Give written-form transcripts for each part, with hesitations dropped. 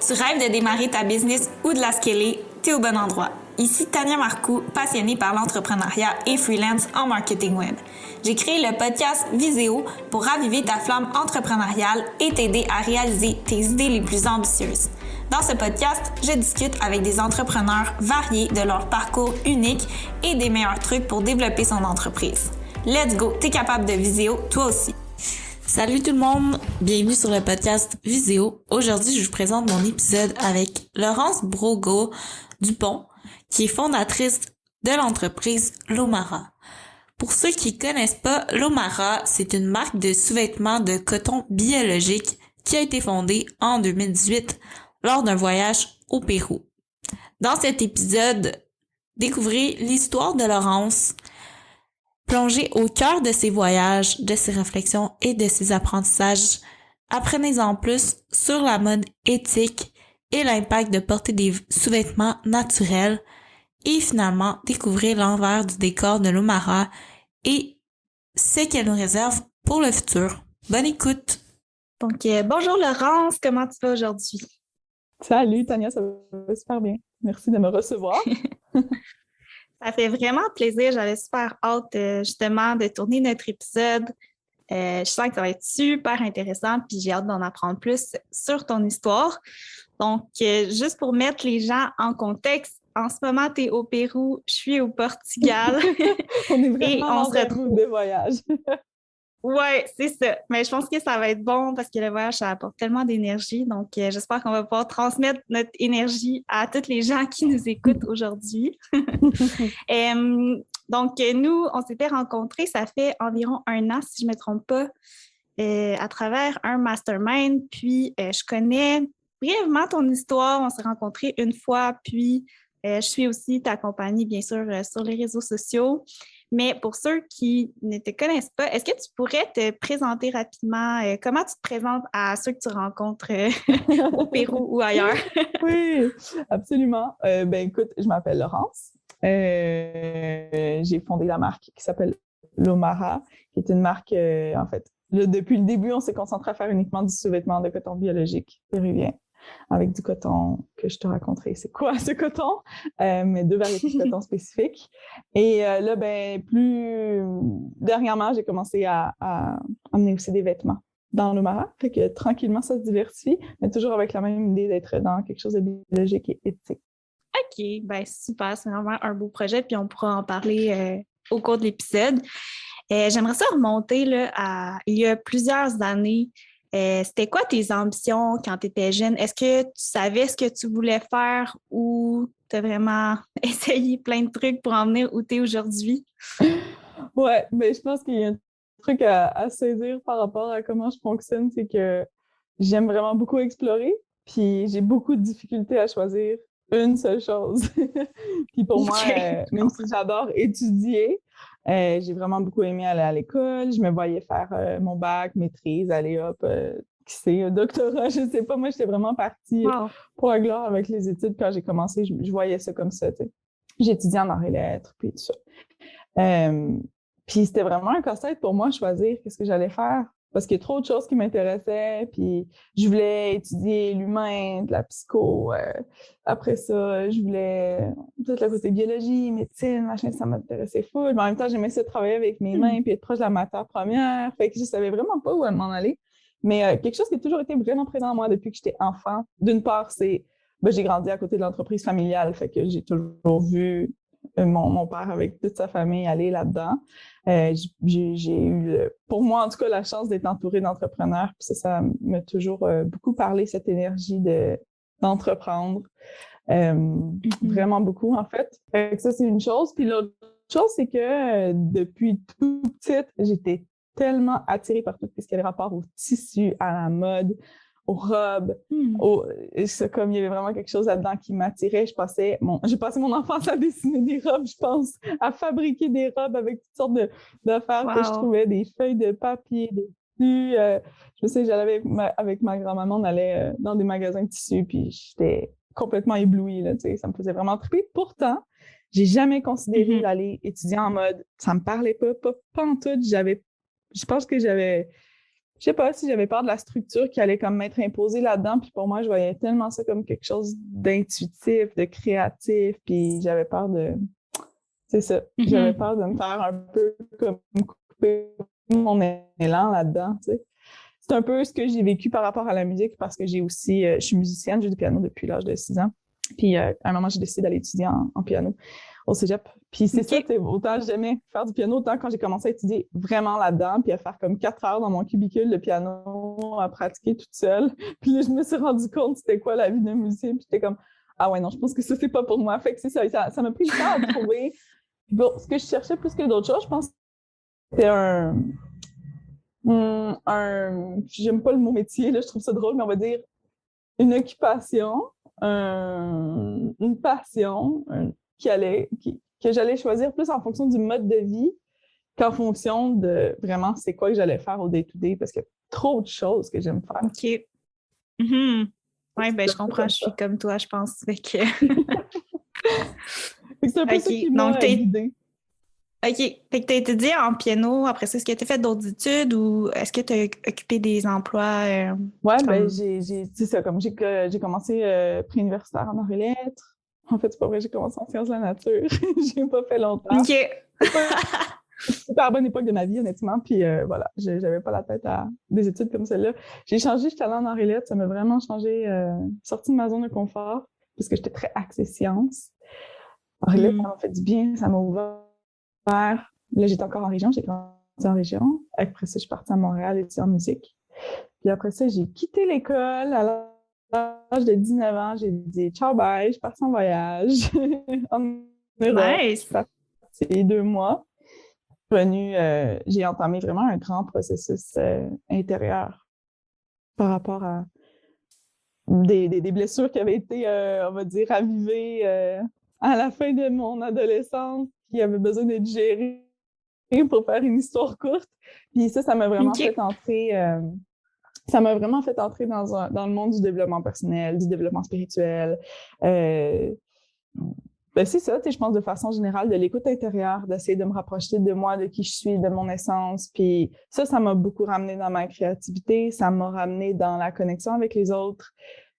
Tu rêves de démarrer ta business ou de la scaler? T'es au bon endroit. Ici Tania Marcoux, passionnée par l'entrepreneuriat et freelance en marketing web. J'ai créé le podcast Viséo pour raviver ta flamme entrepreneuriale et t'aider à réaliser tes idées les plus ambitieuses. Dans ce podcast, je discute avec des entrepreneurs variés de leur parcours unique et des meilleurs trucs pour développer son entreprise. Let's go, t'es capable de Viséo, toi aussi. Salut tout le monde, bienvenue sur le podcast Viséo. Aujourd'hui, je vous présente mon épisode avec Laurence Brogo-Dupont, qui est fondatrice de l'entreprise Lomara. Pour ceux qui connaissent pas, Lomara, c'est une marque de sous-vêtements de coton biologique qui a été fondée en 2018 lors d'un voyage au Pérou. Dans cet épisode, découvrez l'histoire de Laurence, plongez au cœur de ses voyages, de ses réflexions et de ses apprentissages. Apprenez-en plus sur la mode éthique et l'impact de porter des sous-vêtements naturels. Et finalement, découvrez l'envers du décor de Lomara et ce qu'elle nous réserve pour le futur. Bonne écoute! Donc, bonjour Laurence, comment tu vas aujourd'hui? Salut Tania, ça va super bien. Merci de me recevoir. Ça fait vraiment plaisir. J'avais super hâte justement de tourner notre épisode. Je sens que ça va être super intéressant puis j'ai hâte d'en apprendre plus sur ton histoire. Donc, juste pour mettre les gens en contexte, en ce moment, tu es au Pérou, je suis au Portugal. On est vraiment dans un groupe de voyage. Oui, c'est ça. Mais je pense que ça va être bon parce que le voyage, ça apporte tellement d'énergie. Donc, j'espère qu'on va pouvoir transmettre notre énergie à tous les gens qui nous écoutent aujourd'hui. Donc, nous, on s'était rencontrés, ça fait environ 1 an, si je ne me trompe pas, à travers un mastermind. Puis, je connais brièvement ton histoire. On s'est rencontrés une fois, puis je suis aussi ta compagnie, bien sûr, sur les réseaux sociaux. Mais pour ceux qui ne te connaissent pas, est-ce que tu pourrais te présenter rapidement? Comment tu te présentes à ceux que tu rencontres au Pérou ou ailleurs? Oui, absolument. Écoute, je m'appelle Laurence. J'ai fondé la marque qui s'appelle Lomara, qui est une marque, en fait, depuis le début, on s'est concentré à faire uniquement du sous-vêtement de coton biologique péruvien, avec du coton que je te raconterai. C'est quoi ce coton? Mais 2 variétés de coton spécifiques. Et là, plus dernièrement, j'ai commencé à amener aussi des vêtements dans Lomara. Fait que tranquillement, ça se diversifie, mais toujours avec la même idée d'être dans quelque chose de biologique et éthique. OK, ben super, c'est vraiment un beau projet, puis on pourra en parler au cours de l'épisode. J'aimerais ça remonter là, à il y a plusieurs années. C'était quoi tes ambitions quand tu étais jeune? Est-ce que tu savais ce que tu voulais faire ou tu as vraiment essayé plein de trucs pour en venir où tu es aujourd'hui? Ouais, mais je pense qu'il y a un truc à saisir par rapport à comment je fonctionne, c'est que j'aime vraiment beaucoup explorer, puis j'ai beaucoup de difficultés à choisir une seule chose. Puis pour moi, même si j'adore étudier, j'ai vraiment beaucoup aimé aller à l'école. Je me voyais faire mon bac, maîtrise, aller hop, qui sait, un doctorat, je sais pas. Moi, j'étais vraiment partie pour la gloire avec les études. Quand j'ai commencé, je voyais ça comme ça, tu sais. J'ai étudié en arts et lettres, puis tout ça. Puis c'était vraiment un casse-tête pour moi choisir qu'est-ce que j'allais faire. Parce qu'il y a trop de choses qui m'intéressaient, puis je voulais étudier l'humain, de la psycho. Après ça, je voulais tout le côté biologie, médecine, machin, ça m'intéressait full. Mais en même temps, j'aimais ça travailler avec mes mains, puis être proche de la matière première. Fait que je savais vraiment pas où m'en aller. Mais quelque chose qui a toujours été vraiment présent en moi depuis que j'étais enfant, d'une part, c'est j'ai grandi à côté de l'entreprise familiale, fait que j'ai toujours vu mon père avec toute sa famille aller là-dedans. J'ai eu, pour moi en tout cas, la chance d'être entourée d'entrepreneurs. Puis ça m'a toujours beaucoup parlé, cette énergie d'entreprendre. Vraiment beaucoup, en fait. Fait que ça, c'est une chose. Puis l'autre chose, c'est que depuis tout petite, j'étais tellement attirée par tout ce qui avait rapport au tissu, à la mode, aux robes. C'est comme il y avait vraiment quelque chose là-dedans qui m'attirait. J'ai passé mon enfance à dessiner des robes, je pense, à fabriquer des robes avec toutes sortes d'affaires que je trouvais, des feuilles de papier, des tissus. Je sais, j'allais avec ma grand-maman, on allait dans des magasins de tissus, puis j'étais complètement éblouie, là, tu sais, ça me faisait vraiment triper. Pourtant, j'ai jamais considéré d'aller étudier en mode. Ça me parlait pas en tout. Je pense que j'avais je sais pas si j'avais peur de la structure qui allait comme m'être imposée là-dedans. Puis pour moi, je voyais tellement ça comme quelque chose d'intuitif, de créatif. Puis j'avais peur de... C'est ça. J'avais peur de me faire un peu comme couper mon élan là-dedans, tu sais. C'est un peu ce que j'ai vécu par rapport à la musique parce que j'ai aussi... je suis musicienne, je joue du piano depuis l'âge de 6 ans. Puis à un moment, j'ai décidé d'aller étudier en piano au cégep. Puis c'est ça, autant j'aimais faire du piano, autant quand j'ai commencé à étudier vraiment là-dedans, puis à faire comme 4 heures dans mon cubicule de piano, à pratiquer toute seule. Puis là, je me suis rendu compte c'était quoi la vie d'un musicien, puis j'étais comme, ah ouais, non, je pense que ça, c'est pas pour moi. Fait que c'est ça, ça m'a pris du temps à trouver. Bon, ce que je cherchais plus que d'autres choses, je pense que c'était j'aime pas le mot métier, là, je trouve ça drôle, mais on va dire une occupation, une passion que j'allais choisir plus en fonction du mode de vie qu'en fonction de vraiment c'est quoi que j'allais faire au day-to-day parce qu'il y a trop de choses que j'aime faire. OK. Oui, ben je comprends, je suis comme toi, je pense. Fait que... c'est un peu ça qui m'a guidée. OK. Fait que tu as étudié en piano. Après ça, est-ce que tu as fait d'autres études ou est-ce que tu as occupé des emplois? Oui, ben c'est ça. Comme j'ai commencé préuniversitaire en arts et lettres. En fait, c'est pas vrai, j'ai commencé en sciences de la nature. J'ai pas fait longtemps. OK. Super bonne époque de ma vie, honnêtement. Puis voilà, j'avais pas la tête à des études comme celle-là. J'ai changé, j'étais allée en arts et lettres. Ça m'a vraiment changé, sorti de ma zone de confort parce que j'étais très axée sciences. Arts et lettres, ça m'a fait du bien, ça m'a ouvert. Là, j'étais encore en région, j'ai grandi en région. Après ça, je suis partie à Montréal étudier en musique. Puis après ça, j'ai quitté l'école à l'âge de 19 ans. J'ai dit ciao, bye, je suis partie en voyage en Europe. Nice! Je suis partie 2 mois. Revenue, j'ai entamé vraiment un grand processus intérieur par rapport à des blessures qui avaient été, on va dire, ravivées à la fin de mon adolescence, qui avaient besoin d'être gérées pour faire une histoire courte. Puis ça m'a vraiment fait entrer... ça m'a vraiment fait entrer dans le monde du développement personnel, du développement spirituel. Ben c'est ça, je pense de façon générale, de l'écoute intérieure, d'essayer de me rapprocher de moi, de qui je suis, de mon essence. Puis ça m'a beaucoup ramené dans ma créativité, ça m'a ramené dans la connexion avec les autres.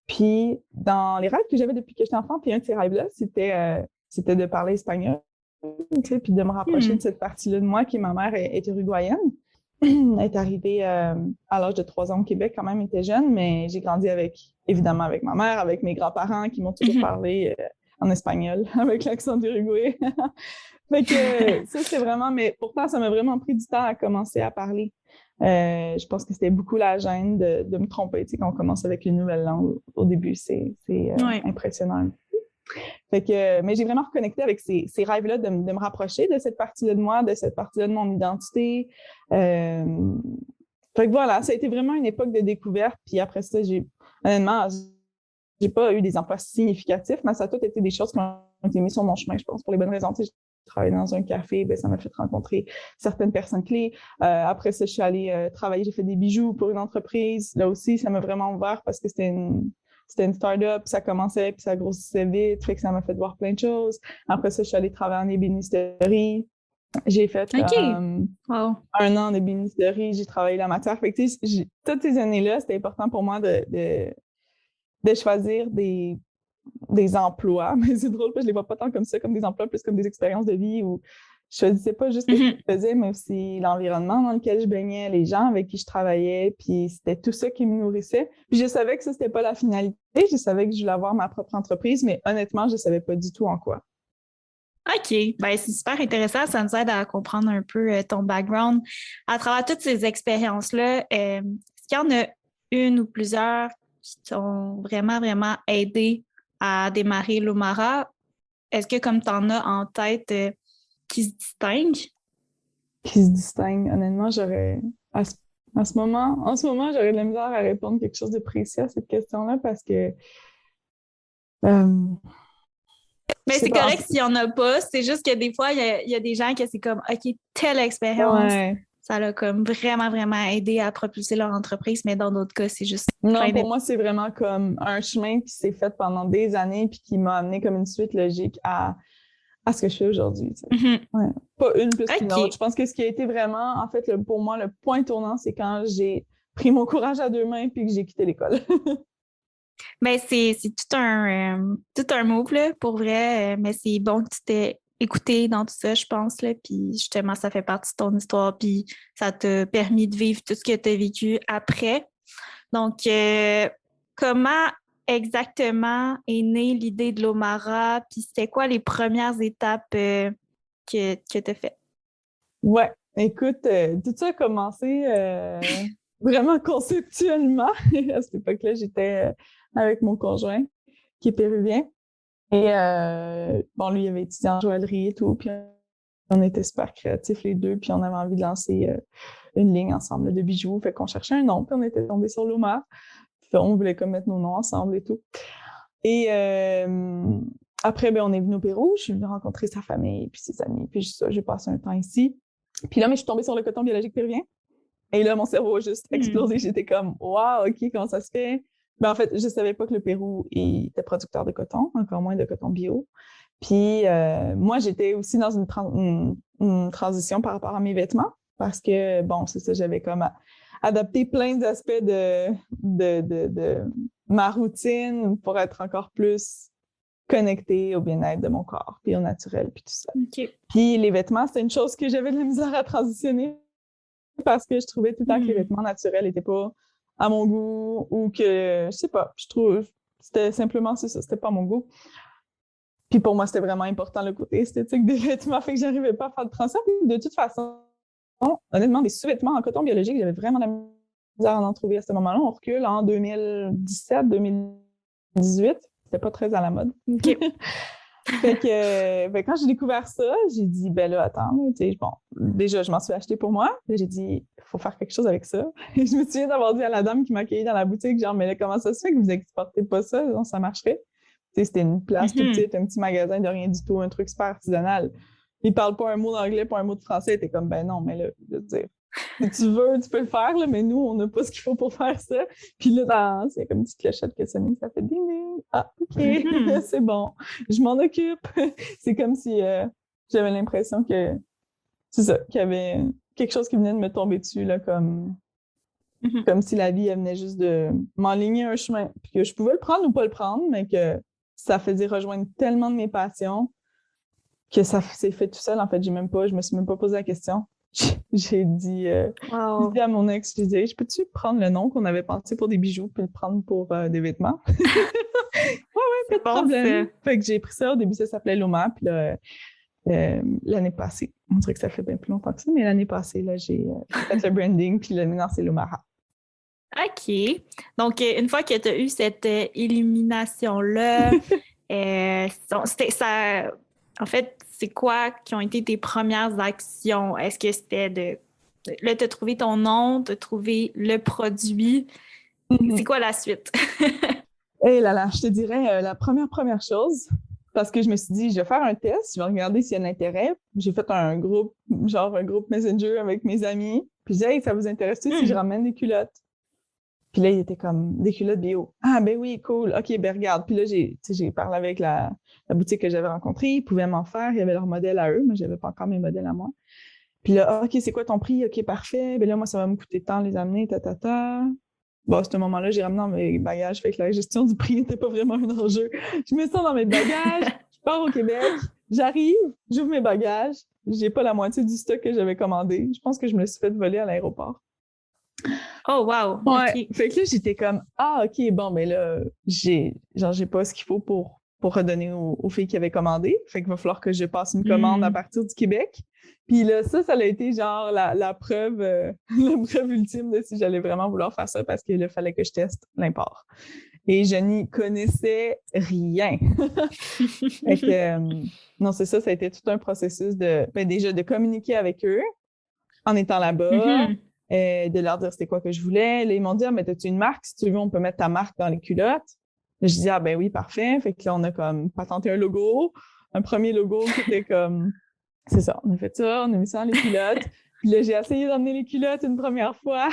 Puis dans les rêves que j'avais depuis que j'étais enfant, puis un de ces rêves-là, c'était de parler espagnol, puis de me rapprocher de cette partie-là de moi qui, ma mère, est uruguayenne. Elle est arrivée à l'âge de 3 ans au Québec, quand même, était jeune, mais j'ai grandi évidemment avec ma mère, avec mes grands-parents qui m'ont toujours parlé en espagnol, avec l'accent d'Uruguay. Fait que ça, c'est vraiment... Mais pourtant, ça m'a vraiment pris du temps à commencer à parler. Je pense que c'était beaucoup la gêne de me tromper, quand on commence avec une nouvelle langue. Au début, c'est impressionnant. Fait que, mais j'ai vraiment reconnecté avec ces rêves-là de me rapprocher de cette partie-là de moi, de cette partie-là de mon identité. Fait que voilà, ça a été vraiment une époque de découverte. Puis après ça, honnêtement, j'ai pas eu des emplois significatifs, mais ça a tout été des choses qui ont été mises sur mon chemin, je pense, pour les bonnes raisons. J'ai travaillé dans un café, ça m'a fait rencontrer certaines personnes clés. Après ça, je suis allée travailler, j'ai fait des bijoux pour une entreprise. Là aussi, ça m'a vraiment ouvert parce que c'était une start-up, ça commençait puis ça grossissait vite, fait que ça m'a fait voir plein de choses. Après ça, je suis allée travailler en ébénisterie. J'ai fait 1 an en ébénisterie, j'ai travaillé la matière. Fait que, toutes ces années-là, c'était important pour moi de choisir des emplois. Mais c'est drôle, parce que je les vois pas tant comme ça, comme des emplois, plus comme des expériences de vie où je choisissais pas juste ce que je faisais, mais aussi l'environnement dans lequel je baignais, les gens avec qui je travaillais, puis c'était tout ça qui me nourrissait. Puis je savais que ça, c'était pas la finalité. Je savais que je voulais avoir ma propre entreprise, mais honnêtement, je savais pas du tout en quoi. OK. Ben, c'est super intéressant. Ça nous aide à comprendre un peu ton background. À travers toutes ces expériences-là, est-ce qu'il y en a une ou plusieurs qui t'ont vraiment, vraiment aidé à démarrer l'Omara? Est-ce que comme tu en as en tête qui se distinguent? Qui se distinguent. Honnêtement, en ce moment, j'aurais de la misère à répondre quelque chose de précis à cette question-là parce que mais c'est correct s'il n'y en a pas. C'est juste que des fois, il y a des gens qui c'est comme OK, telle expérience, ça l'a comme vraiment, vraiment aidé à propulser leur entreprise, mais dans d'autres cas, c'est juste... Non, pour moi, c'est vraiment comme un chemin qui s'est fait pendant des années puis qui m'a amené comme une suite logique à ce que je fais aujourd'hui. Pas une plus qu'une autre. Je pense que ce qui a été vraiment, en fait, pour moi, le point tournant, c'est quand j'ai pris mon courage à deux mains puis que j'ai quitté l'école. Ben, c'est tout un move, là, pour vrai. Mais c'est bon que tu t'es écouté dans tout ça, je pense, là. Puis justement, ça fait partie de ton histoire. Puis ça t'a permis de vivre tout ce que tu as vécu après. Donc, comment exactement est née l'idée de l'Omara? Puis c'était quoi les premières étapes que tu as faites? Ouais, écoute, tout ça a commencé vraiment conceptuellement. À cette époque-là, j'étais avec mon conjoint qui est péruvien. Et bon, lui, il avait étudié en joaillerie et tout. Puis on était super créatifs les deux. Puis on avait envie de lancer une ligne ensemble là, de bijoux. Fait qu'on cherchait un nom. Puis on était tombés sur l'Oma. Puis on voulait comme mettre nos noms ensemble et tout. Et après, ben, on est venu au Pérou. Je suis venue rencontrer sa famille puis ses amis. Puis j'ai passé un temps ici. Puis là, mais je suis tombée sur le coton biologique péruvien. Et là, mon cerveau a juste explosé. J'étais comme, wow, OK, comment ça se fait? Mais en fait, je savais pas que le Pérou était producteur de coton, encore moins de coton bio. Puis moi, j'étais aussi dans une transition par rapport à mes vêtements parce que, bon, c'est ça, j'avais comme adapté plein d'aspects de ma routine pour être encore plus connectée au bien-être de mon corps, puis au naturel, puis tout ça. Okay. Puis les vêtements, c'était une chose que j'avais de la misère à transitionner parce que je trouvais tout le temps que les vêtements naturels n'étaient pas à mon goût ou que, je sais pas, je trouve, c'était simplement ça, c'était pas à mon goût. Puis pour moi, c'était vraiment important le côté esthétique des vêtements, fait que j'arrivais pas à faire de transition. Puis de toute façon, honnêtement, des sous-vêtements en coton biologique, j'avais vraiment de la misère à en trouver à ce moment-là. On recule en 2017, 2018. C'était pas très à la mode. Okay. Fait que quand j'ai découvert ça, j'ai dit, ben là, attends, tu sais, bon, déjà, je m'en suis acheté pour moi. Là, j'ai dit, il faut faire quelque chose avec ça. Et je me souviens d'avoir dit à la dame qui m'a accueillie dans la boutique, genre, mais là, comment ça se fait que vous exportez pas ça? Non, ça marcherait. Tu sais, c'était une place toute petite, un petit magasin de rien du tout, un truc super artisanal. Ils parlent pas un mot d'anglais, pas un mot de français. T'es comme, ben non, mais là, je veux dire, si tu veux, tu peux le faire, là, mais nous, on n'a pas ce qu'il faut pour faire ça. Puis là, c'est comme une petite clochette que sonne, ça fait ding ding. Ah, OK, c'est bon, je m'en occupe. C'est comme si j'avais l'impression que, c'est ça, qu'il y avait quelque chose qui venait de me tomber dessus, là, comme si la vie, elle venait juste de m'enligner un chemin. Puis que je pouvais le prendre ou pas le prendre, mais que ça faisait rejoindre tellement de mes passions que ça s'est fait tout seul. En fait, je me suis même pas posé la question. J'ai dit à mon ex, je disais, peux-tu prendre le nom qu'on avait pensé pour des bijoux puis le prendre pour des vêtements? ouais, pas de problème. Fait que j'ai pris ça. Au début, ça s'appelait Loma. Puis là, l'année passée, on dirait que ça fait bien plus longtemps que ça, mais l'année passée, là, j'ai fait le branding puis là, maintenant, c'est Lomara. OK. Donc, une fois que tu as eu cette illumination-là, ça... En fait, c'est quoi qui ont été tes premières actions? Est-ce que c'était là, tu as trouvé ton nom, tu as trouvé le produit? C'est quoi la suite? Eh là, je te dirais la première chose, parce que je me suis dit, je vais faire un test, je vais regarder s'il y a un intérêt. J'ai fait un groupe Messenger avec mes amis. Puis j'ai dit, hey, ça vous intéresse-tu si je ramène des culottes? Puis là, il était comme, des culottes bio. Ah, ben oui, cool. OK, ben regarde. Puis là, j'ai parlé avec la boutique que j'avais rencontrée. Ils pouvaient m'en faire. Il y avait leur modèle à eux. Moi, j'avais pas encore mes modèles à moi. Puis là, OK, c'est quoi ton prix? OK, parfait. Ben là, moi, ça va me coûter tant les amener, ta. Bon, à ce moment-là, j'ai ramené dans mes bagages. Fait que la gestion du prix n'était pas vraiment un enjeu. Je mets ça dans mes bagages. Je pars au Québec. J'arrive. J'ouvre mes bagages. J'ai pas la moitié du stock que j'avais commandé. Je pense que je me suis fait voler à l'aéroport. Oh, wow! Ouais. Okay. Fait que là, j'étais comme, ah, OK, bon, ben là, j'ai pas ce qu'il faut pour redonner aux filles qui avaient commandé. Fait qu'il va falloir que je passe une commande à partir du Québec. Puis là, ça a été genre la preuve, la preuve ultime de si j'allais vraiment vouloir faire ça parce qu'il fallait que je teste l'import. Et je n'y connaissais rien. Fait que, non, c'est ça a été tout un processus déjà de communiquer avec eux en étant là-bas. De leur dire c'était quoi que je voulais. Là, ils m'ont dit, ah, mais as-tu une marque? Si tu veux, on peut mettre ta marque dans les culottes. Là, je dis, ah, ben oui, parfait. Fait que là, on a comme patenté un logo, un premier logo qui était comme, c'est ça, on a fait ça, on a mis ça dans les culottes. Puis là, j'ai essayé d'emmener les culottes une première fois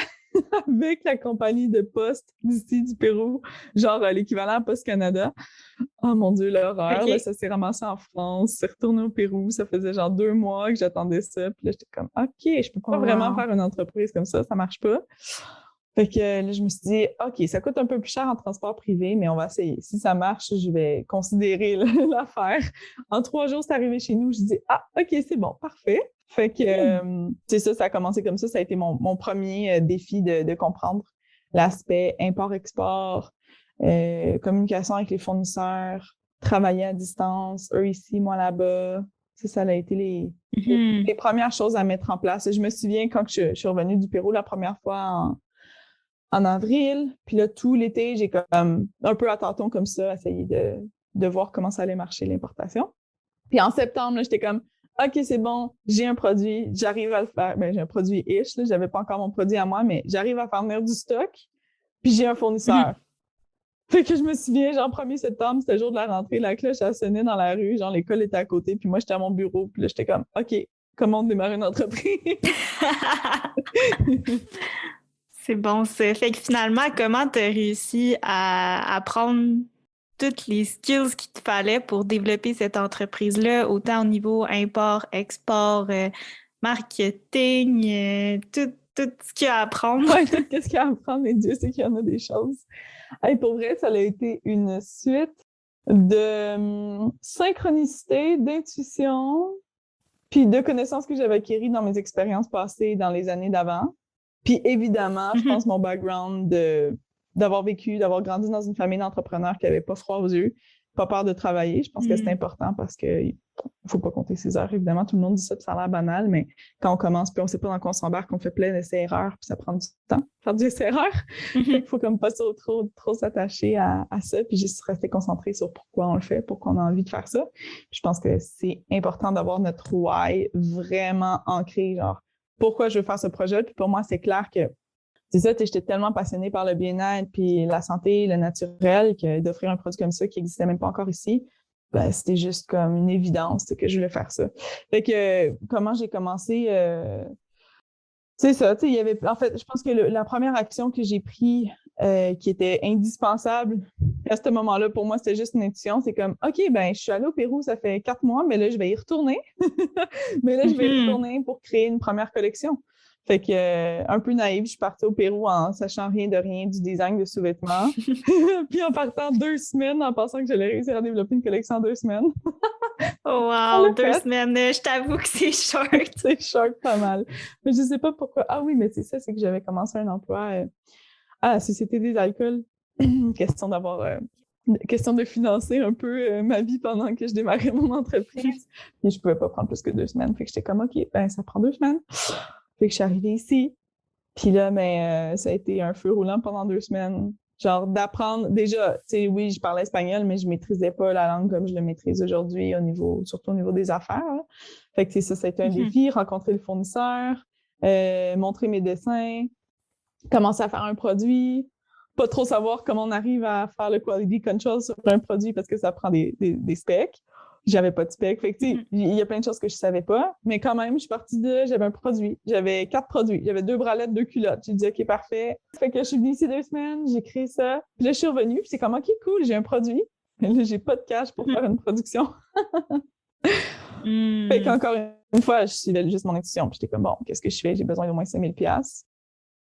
avec la compagnie de poste d'ici du Pérou, genre l'équivalent Poste Canada. Oh mon Dieu, l'horreur. Okay. Là, ça s'est ramassé en France, c'est retourné au Pérou. Ça faisait genre 2 mois que j'attendais ça. Puis là, j'étais comme, OK, je peux pas vraiment faire une entreprise comme ça marche pas. Fait que là, je me suis dit, OK, ça coûte un peu plus cher en transport privé, mais on va essayer. Si ça marche, je vais considérer l'affaire. En 3 jours, c'est arrivé chez nous. Je dis, ah, OK, c'est bon, parfait. Fait que, c'est ça, ça a commencé comme ça. Ça a été mon premier défi de comprendre l'aspect import-export, communication avec les fournisseurs, travailler à distance, eux ici, moi là-bas. Ça a été les premières choses à mettre en place. Je me souviens quand je suis revenue du Pérou la première fois en avril, puis là, tout l'été, j'ai comme un peu à tâtons comme ça, essayé de voir comment ça allait marcher l'importation. Puis en septembre, là, j'étais comme, OK, c'est bon, j'ai un produit, j'arrive à le faire. Ben, j'ai un produit ish, là, j'avais pas encore mon produit à moi, mais j'arrive à faire venir du stock, puis j'ai un fournisseur. Fait que je me souviens, genre, 1er septembre, c'était le jour de la rentrée, la cloche a sonné dans la rue, genre, l'école était à côté, puis moi, j'étais à mon bureau, puis là, j'étais comme, OK, comment démarrer une entreprise? C'est bon, ça. Fait que finalement, comment tu as réussi à apprendre toutes les skills qu'il te fallait pour développer cette entreprise-là, autant au niveau import, export, marketing, tout ce qu'il y a à apprendre? Ouais, tout ce qu'il y a à apprendre, mais Dieu sait qu'il y en a des choses. Hey, pour vrai, ça a été une suite de synchronicité, d'intuition, puis de connaissances que j'avais acquises dans mes expériences passées dans les années d'avant. Puis évidemment, je pense mon background d'avoir vécu, d'avoir grandi dans une famille d'entrepreneurs qui n'avait pas froid aux yeux, pas peur de travailler. Je pense que c'est important parce que faut pas compter ses heures, évidemment. Tout le monde dit ça, puis ça a l'air banal, mais quand on commence, puis on sait pas dans quoi on s'embarque, on fait plein d'essais-erreurs, puis ça prend du temps faire des essais-erreurs. Il faut comme pas trop s'attacher à ça, puis juste rester concentré sur pourquoi on le fait, pourquoi on a envie de faire ça. Puis je pense que c'est important d'avoir notre why vraiment ancré, genre pourquoi je veux faire ce projet. Puis pour moi, c'est clair que c'est ça, j'étais tellement passionnée par le bien-être, puis la santé, le naturel, que d'offrir un produit comme ça qui n'existait même pas encore ici, ben, c'était juste comme une évidence que je voulais faire ça. Fait que comment j'ai commencé, c'est ça, tu sais, il y avait, en fait, je pense que la première action que j'ai prise qui était indispensable à ce moment-là, pour moi, c'était juste une intuition. C'est comme, OK, ben, je suis allée au Pérou, ça fait 4 mois, mais là, je vais y retourner. Mais là, je vais y retourner pour créer une première collection. Fait que, un peu naïve, je suis partie au Pérou en sachant rien de rien du design de sous-vêtements. Puis en partant 2 semaines, en pensant que j'allais réussir à développer une collection en 2 semaines. Oh wow, 2 semaines, je t'avoue que c'est short. C'est short pas mal. Mais je sais pas pourquoi. Ah oui, mais c'est ça, c'est que j'avais commencé un emploi à la Société des alcools. Question de financer un peu ma vie pendant que je démarrais mon entreprise. Et je pouvais pas prendre plus que 2 semaines. Fait que j'étais comme, OK, ben ça prend 2 semaines. Fait que je suis arrivée ici. Puis là, ça a été un feu roulant pendant 2 semaines. Genre d'apprendre, déjà, tu sais, oui, je parlais espagnol, mais je maîtrisais pas la langue comme je le maîtrise aujourd'hui surtout au niveau des affaires. Là. Fait que ça a été un défi, rencontrer le fournisseur, montrer mes dessins, commencer à faire un produit, pas trop savoir comment on arrive à faire le quality control sur un produit parce que ça prend des specs. J'avais pas de spec. Fait que, tu sais, il y a plein de choses que je savais pas. Mais quand même, je suis partie j'avais un produit. J'avais 4 produits. J'avais 2 bralettes, 2 culottes. J'ai dit, OK, parfait. Fait que je suis venue ici 2 semaines. J'ai créé ça. Puis là, je suis revenue. Puis c'est comme, OK, cool, j'ai un produit. Mais là, j'ai pas de cash pour faire une production. Fait qu'encore une fois, je suivais juste mon intuition. Puis j'étais comme, bon, qu'est-ce que je fais? J'ai besoin d'au moins 5 000 $.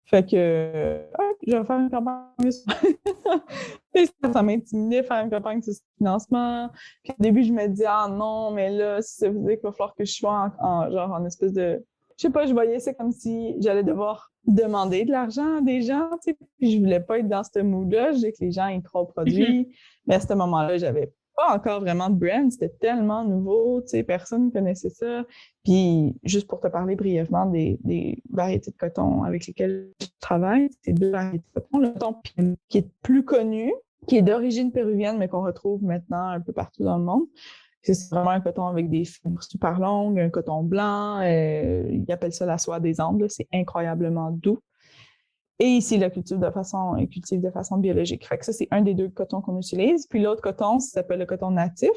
Fait que, je vais faire une campagne. Ça m'intimidait faire une campagne de financement. Puis au début, je me disais, ah non, mais là, ça veut dire qu'il va falloir que je sois en espèce de... Je sais pas, je voyais ça comme si j'allais devoir demander de l'argent à des gens, tu sais. Puis je voulais pas être dans ce mood-là. Je disais que les gens, ils croient au produit. Mais à ce moment-là, j'avais pas encore vraiment de brand. C'était tellement nouveau, tu sais, personne ne connaissait ça. Puis, juste pour te parler brièvement des variétés de coton avec lesquelles je travaille, c'est 2 variétés de coton. Le coton qui est plus connu, qui est d'origine péruvienne, mais qu'on retrouve maintenant un peu partout dans le monde. C'est vraiment un coton avec des fibres super longues, un coton blanc. Ils appellent ça la soie des Andes. C'est incroyablement doux. Et ici, il cultive de façon biologique. Fait que ça, c'est un des 2 cotons qu'on utilise. Puis l'autre coton, ça s'appelle le coton natif.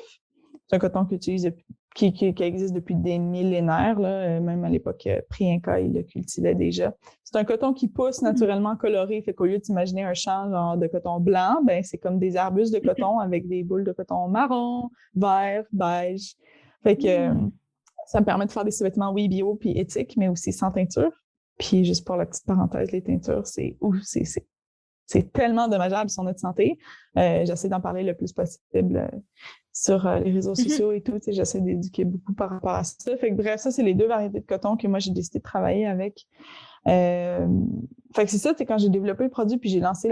C'est un coton qui existe depuis des millénaires, là. Même à l'époque pré-inca, il le cultivait déjà. C'est un coton qui pousse naturellement coloré. Fait qu'au lieu d'imaginer un champ genre de coton blanc, ben c'est comme des arbustes de coton avec des boules de coton marron, vert, beige. Fait que ça me permet de faire des sous-vêtements, oui, bio puis éthiques, mais aussi sans teinture. Puis juste pour la petite parenthèse, les teintures, c'est tellement dommageable sur notre santé. J'essaie d'en parler le plus possible sur les réseaux sociaux et tout. J'essaie d'éduquer beaucoup par rapport à ça. Fait que bref, ça, c'est les 2 variétés de coton que moi, j'ai décidé de travailler avec. Fait que c'est ça, quand j'ai développé le produit puis j'ai lancé